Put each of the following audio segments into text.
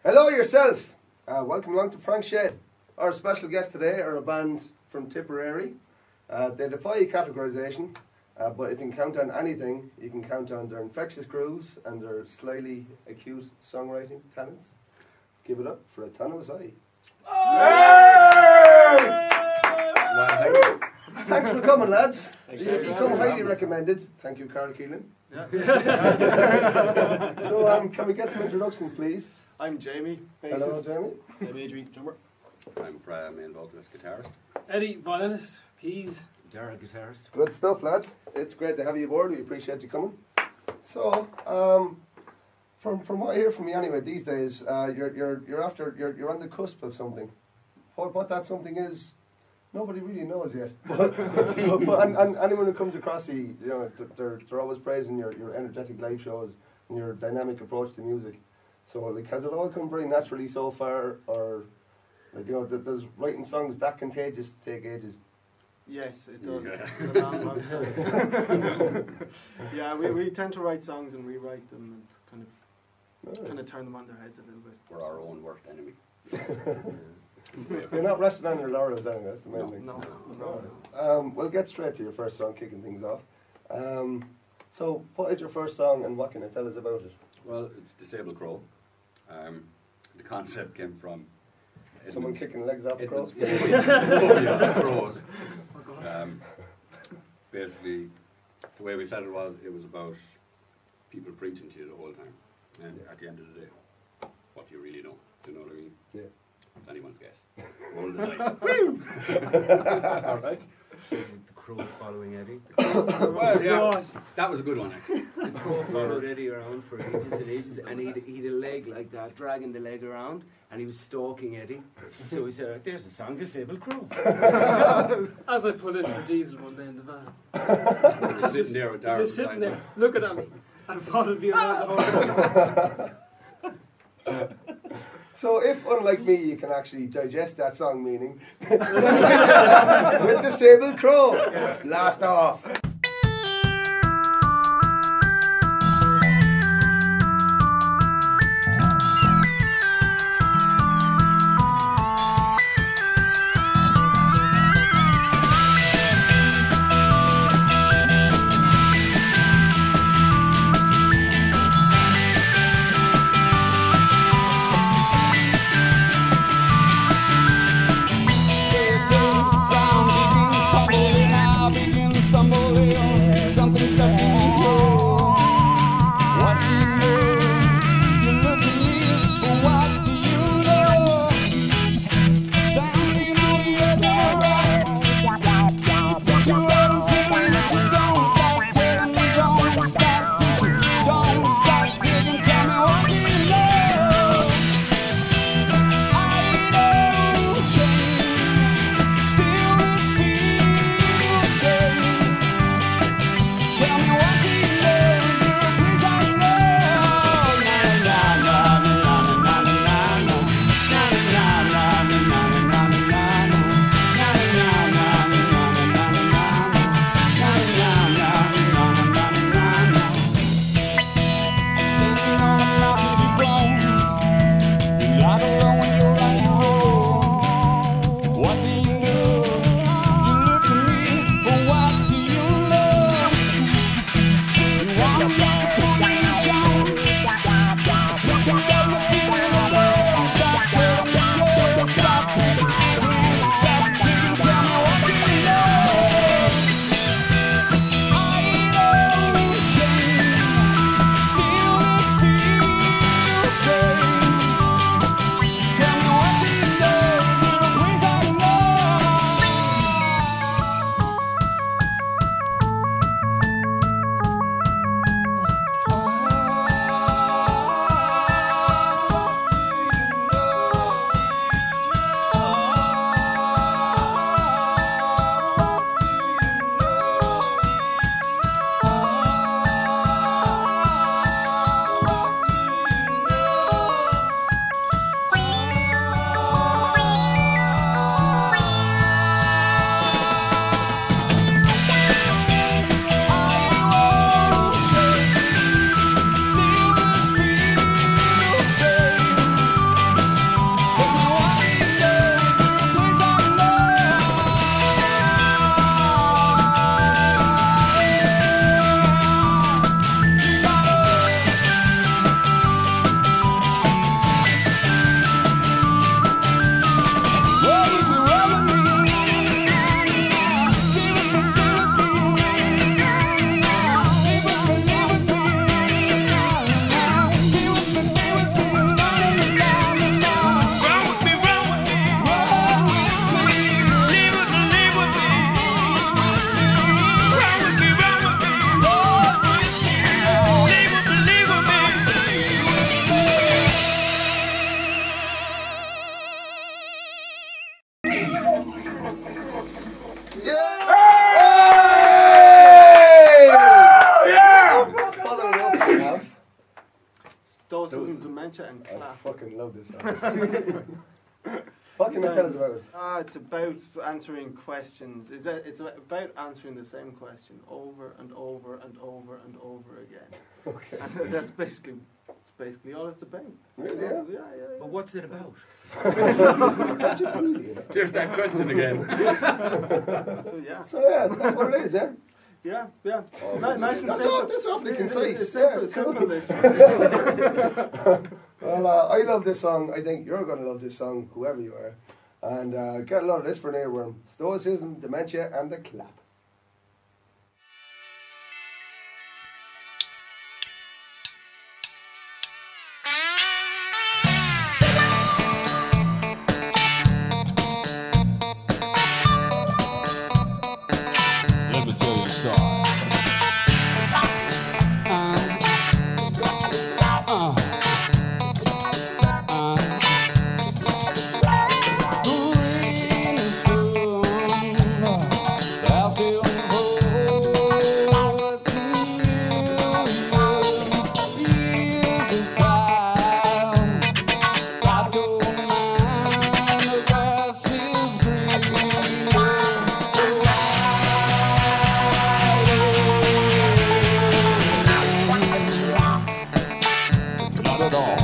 Hello yourself. Welcome along to Frank Shed. Our special guests today are a band from Tipperary. They defy categorisation, but if you can count on anything, you can count on their infectious grooves and their slyly acute songwriting talents. Give it up for a ton of us. Thanks for coming, lads. You come highly recommended. Thank you, Carl Keelan. Yeah. So, can we get some introductions, please? I'm Jamie, bassist. Hello, Jamie. I'm Adrian, drummer. I'm main vocalist, guitarist. Eddie, violinist. Keys. Dara, guitarist. Good stuff, lads. It's great to have you aboard. We appreciate you coming. So, from what I hear from you anyway, these days, you're on the cusp of something. What that something is, nobody really knows yet. but anyone who comes across you, they're always praising your energetic live shows and your dynamic approach to music. So, like, has it all come very naturally so far, or does writing songs that contagious take ages? Yes, it does. It's a long time. Yeah, we tend to write songs and rewrite them and kind of turn them on their heads a little bit. We're our own worst enemy. You're not resting on your laurels, anyway. That's the main thing. No. We'll get straight to your first song, kicking things off. So, what is your first song, and what can you tell us about it? Well, it's Disabled Crow. The concept came from Someone kicking legs off a crow? Crows. Basically, the way we said it was about people preaching to you the whole time. And at the end of the day, what do you really know? Do you know what I mean? Yeah. It's anyone's guess. Roll the dice. All right. The crow following Eddie. Well, yeah, that was a good one, actually. The crow followed Eddie around for ages and ages, and he'd a leg like that, dragging the leg around, and he was stalking Eddie. So he said, "There's a song, Disabled Crow." As I pulled in for Diesel one day in the van. We're sitting there with Darren. Just sitting there, looking at me, and thought it'd be around the whole place. So, if, unlike me, you can actually digest that song meaning, with Disabled Crow, yes. Blast off. Stumbling Stoicism, dementia, and I clap. fucking love this song. What can you tell us about it? It's about answering questions. It's about answering the same question over and over and over and over again. Okay. And that's basically all it's about. Really, yeah? Yeah. But what's it about? That's it, really, you know. There's that question again. So yeah. So yeah, that's what it is, yeah? Yeah. Oh, Nice and That's, simple. that's awfully concise. It's Yeah, simple, cool. this one. Well, I love this song. I think you're going to love this song, whoever you are. And get a lot of this for an earworm. Stoicism, dementia, and the clap. Let me tell you a story. The rain is gone. I'll still hold to you. Years is time. I don't mind the grass is greener. Not at all.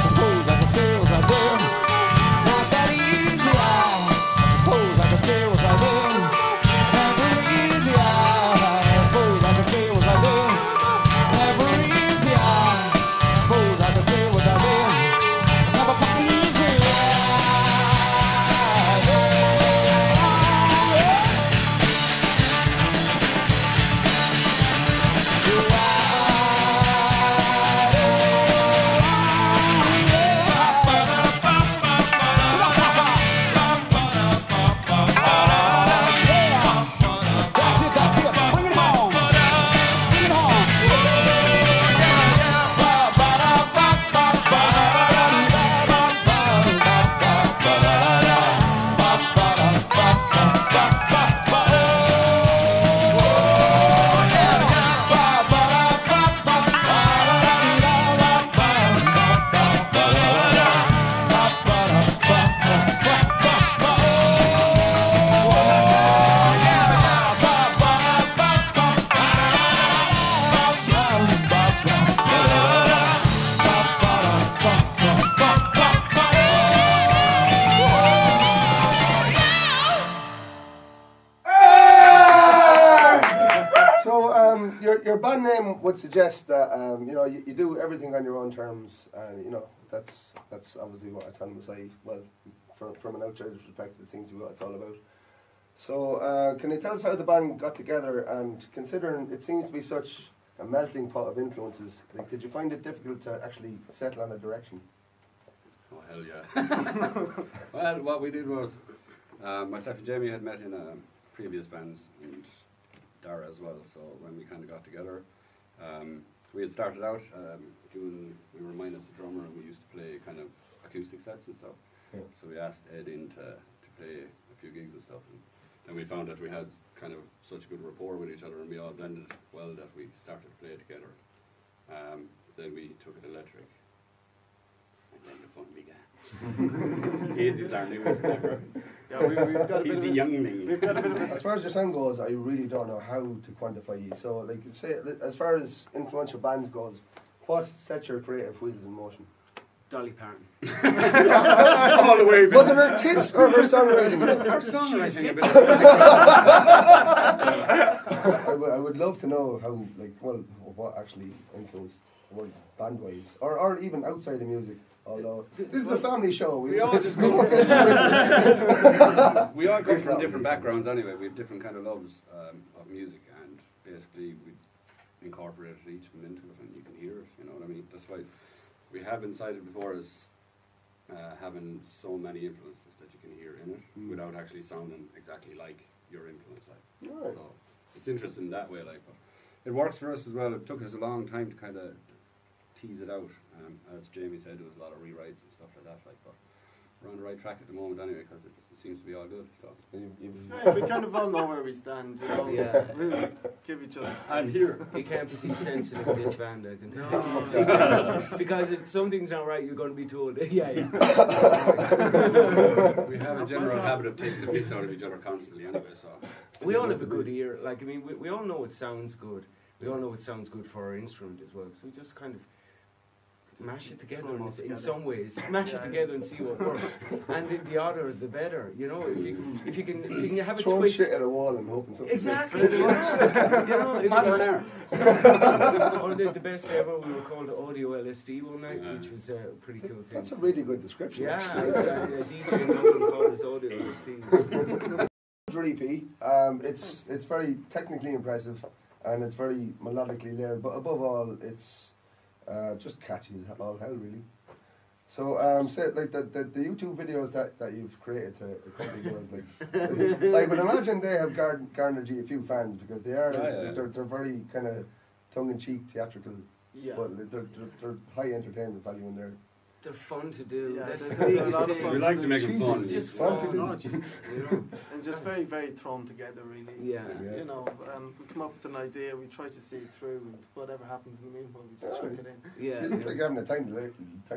Suppose I could say what I did. Not that easy. I suppose I could say what I did. Never easy. I suppose I could say what I did. Never easy. I suppose I could say what I did. Never fucking easy. That's it. Bring it on. Bring it on. So your band name would suggest that you know you do everything on your own terms, and you know that's obviously what I tell them to say. Well, from an outsider's perspective, it seems to be what it's all about. So can you tell us how the band got together? And considering it seems to be such a melting pot of influences, like, did you find it difficult to actually settle on a direction? Oh, hell yeah. Well, what we did was, myself and Jamie had met in previous bands, and Dara as well, so when we kind of got together, we had started out we were minus a drummer, and we used to play kind of acoustic sets and stuff. Yeah. So we asked Ed in to play a few gigs and stuff, and then we found that we had kind of such good rapport with each other, and we all blended well that we started to play together. Then we took it electric. And then the fun began. Aids is our newest member. Yeah, we've got a He's bit the of youngling. We've got a bit of As far as your sound goes, I really don't know how to quantify you. So, like, say, as far as influential bands goes, what sets your creative wheels in motion? Dolly Parton. All the way back. Was it her tits or her songwriting? Her songwriting a bit. I would love to know how, like, well, what actually influenced the world band-wise, or even outside of music. Although this is a family show, We all just come we all come from different backgrounds anyway. We have different kind of loves of music, and basically we incorporated each of them into it, and you can hear it. You know what I mean? That's why we have inside it before as having so many influences that you can hear in it without actually sounding exactly like your influence. Like, Right. so it's interesting that way. Like, but it works for us as well. It took us a long time to kind of tease it out. As Jamie said, there was a lot of rewrites and stuff like that. Like, but we're on the right track at the moment anyway, because it seems to be all good. So Yeah, we kind of all know where we stand, you know. Yeah. We give each other space. I'm here. You can't be too sensitive in this band, I can tell you. Because if something's not right, you're going to be told. Yeah. We have a general habit of taking the piss out of each other constantly anyway. So We all have a good ear. Like, I mean, we all know it sounds good. We all know it sounds good for our instrument as well. So we just kind of mash it together Throw 'em all in together. some ways. Mash it together and see what works. And the odder, the better. You know, if you can have a Throwing twist. shit at a wall and hoping something Exactly. sticks. You know, if you Modern can- art. or the best ever, we were called Audio LSD one night, Yeah. which was a pretty cool thing. That's a really good description. Yeah, actually. it's a DJ in Dublin called us Audio LSD. EP. It's very technically impressive, and it's very melodically layered. But above all, it's just catchy as all hell, really. So, say like the YouTube videos that you've created to accompany those, like I would imagine they have garnered you a few fans, because they are they're very kind of tongue in cheek, theatrical, Yeah. but they're high entertainment value in there. They're fun to do. Yeah, That's they're the biggest a lot of thing. fun We like to make them Jesus, fun. It's just Fun fun. to do. You know? And just very, very thrown together, really. Yeah. Yeah. You know, we come up with an idea, we try to see it through, and whatever happens in the meanwhile, we just chuck it in. Yeah. You look like you're having a time of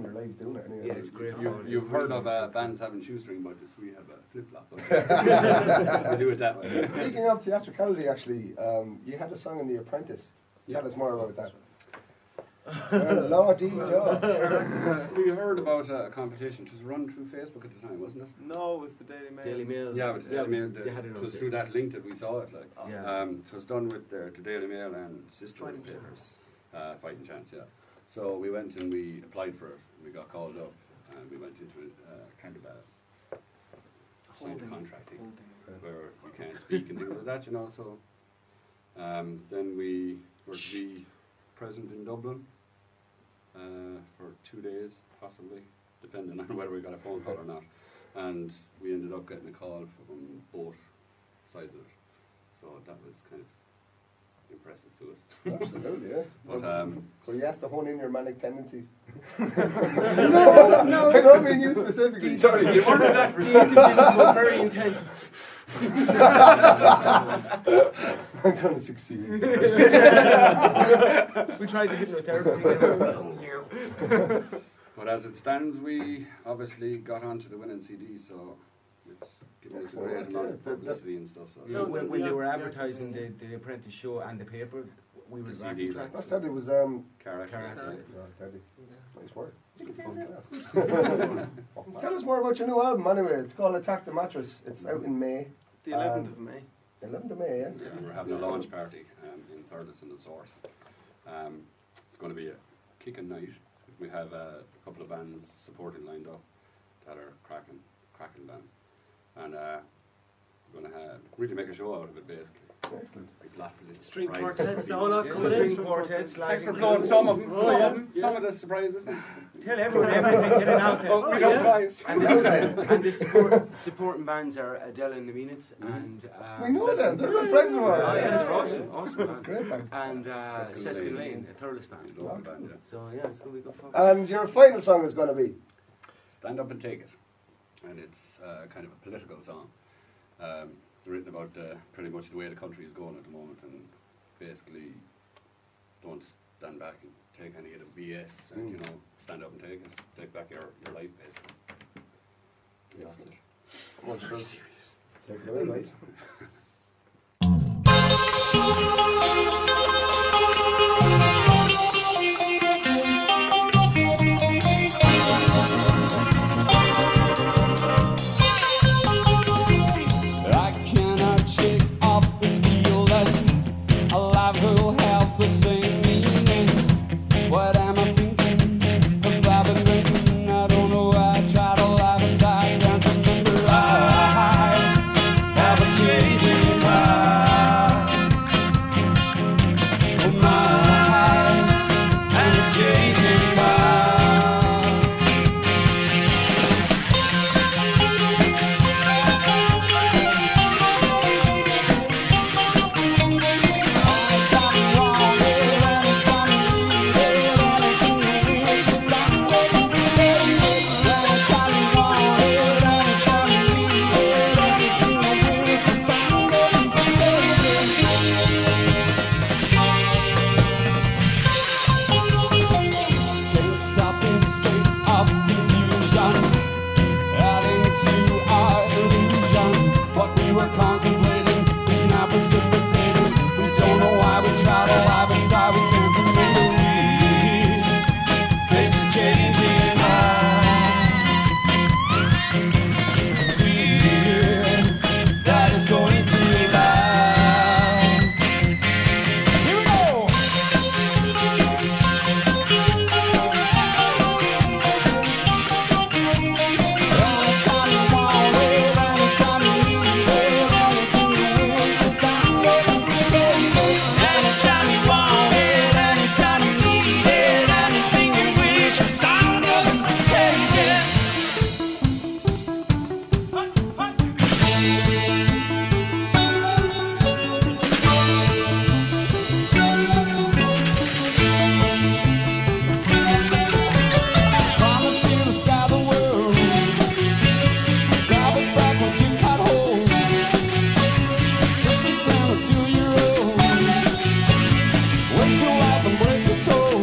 your life doing it anyway. Yeah, it's great You, fun. you've heard of bands having shoestring budgets. We have a flip-flop budget. We do it that way. Speaking of theatricality, actually, you had a song in The Apprentice. Yeah. Tell us more about that. Lordy Joe. We heard about a competition. It was run through Facebook at the time, wasn't it? No, it was the Daily Mail. Daily Mail. Yeah, but Daily Mail, they had it it on was through that link that we saw it. Like, Yeah. it was done with the Daily Mail and sister Fighting papers, Fighting Chance. Yeah. So we went and we applied for it. We got called up, and we went into kind of a signed a contracting where you can't speak and things like that, you know. So then we were to be present in Dublin for 2 days, possibly, depending on whether we got a phone call or not. And we ended up getting a call from both sides of it. So that was kind of impressive to us. Absolutely, yeah. But So you asked to hone in your manic tendencies. no, I don't mean you specifically. Sorry, The interviews were very intense. I'm going to succeed. We tried the hypnotherapy. but as it stands, we obviously got onto the winning CD, so it's given us a great amount of publicity and stuff. So Yeah, when they were advertising the Apprentice show and the paper, we were The backing CD, tracks. Last time it was character. nice work. Tell us more about your new album anyway. It's called Attack the Mattress. It's out in May. The 11th of May. 11th of May, yeah. Yeah, we're having a launch party in Thurles in the Source. It's going to be a kicking night. We have a couple of bands supporting lined up that are cracking bands, and we're going to really make a show out of it, basically. Excellent. With lots of little String surprises. quartets, the whole lot coming String in. quartets, like Thanks for blowing some of them. Some of the surprises. Tell everyone everything, get it out there. Oh, we don't fight. And the supporting bands are Adele and the Meanits and We know them. They're good friends of ours. Oh, yeah, they're awesome man. Great band. And Seskin Seskin Lane. Lane, a Thurles band. Local band, yeah. So yeah, it's gonna be good fun. And your final song is going to be? Stand Up and Take It. And it's kind of a political song. Written about pretty much the way the country is going at the moment, and basically don't stand back and take any of the BS and, you know, stand up and take back your life, basically. Yeah. That's it. Much Very love. serious. Take it away, guys. I cannot shake off this feeling. Our lives will have the same meaning. What am I thinking? If I've been drinking, I don't know. I try to laugh inside, can't remember. I have a changing mind. Oh my, and a changing mind. Contemplating is now precipitating. We don't know why we try to live inside. We can't remember. We face the changing mind. Fear that it's going to last. Here we go. Anytime you want it, anytime you need it. Anytime you want it, anytime you need it, anything you wish, stand up and take it. Promise you the sky the world. Grab it back once you got hold. Push it down until you're old. Waste your life and break your soul.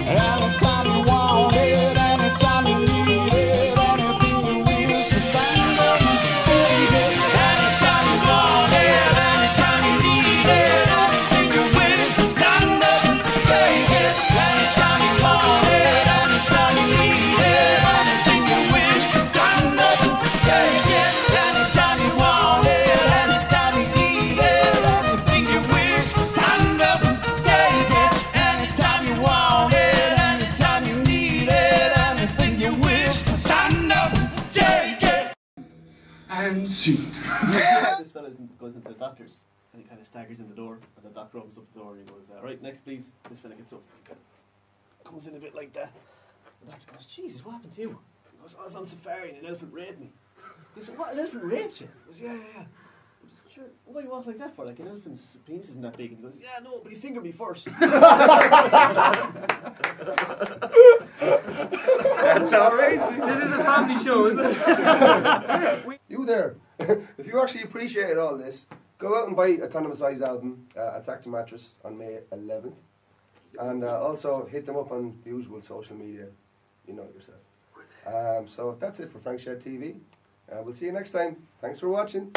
Anytime you want it, anytime you need it, anything you wish, so stand up and take it. Anytime you want it, anytime you need it, anything you wish, so stand up and take it. Anytime you want it, anytime you need it, anything you wish, so stand up and take it. Anytime you want it, anytime you need it, anything you wish, so stand up and take it. Anytime you want it, anytime you need it, anything you wish, so stand up and take it. And see. This fella goes into the doctor's and he kind of staggers in the door, and the doctor opens up the door and he goes, right, next please. This fella gets up, he kind of comes in a bit like that. The doctor goes, Jesus, what happened to you? He goes, I was on safari and an elephant raped me. He said, what, an elephant raped you? He goes, yeah. Sure, why you walk like that for? Like, an elephant's penis isn't that big. And he goes, yeah, no, but he fingered me first. That's outrageous. This is a family show, isn't it? You there, if you actually appreciated all this, go out and buy Autonomous Eyes album, Attack the Mattress, on May 11th. And also hit them up on the usual social media. You know it yourself. So that's it for Frank Shed TV. We'll see you next time. Thanks for watching.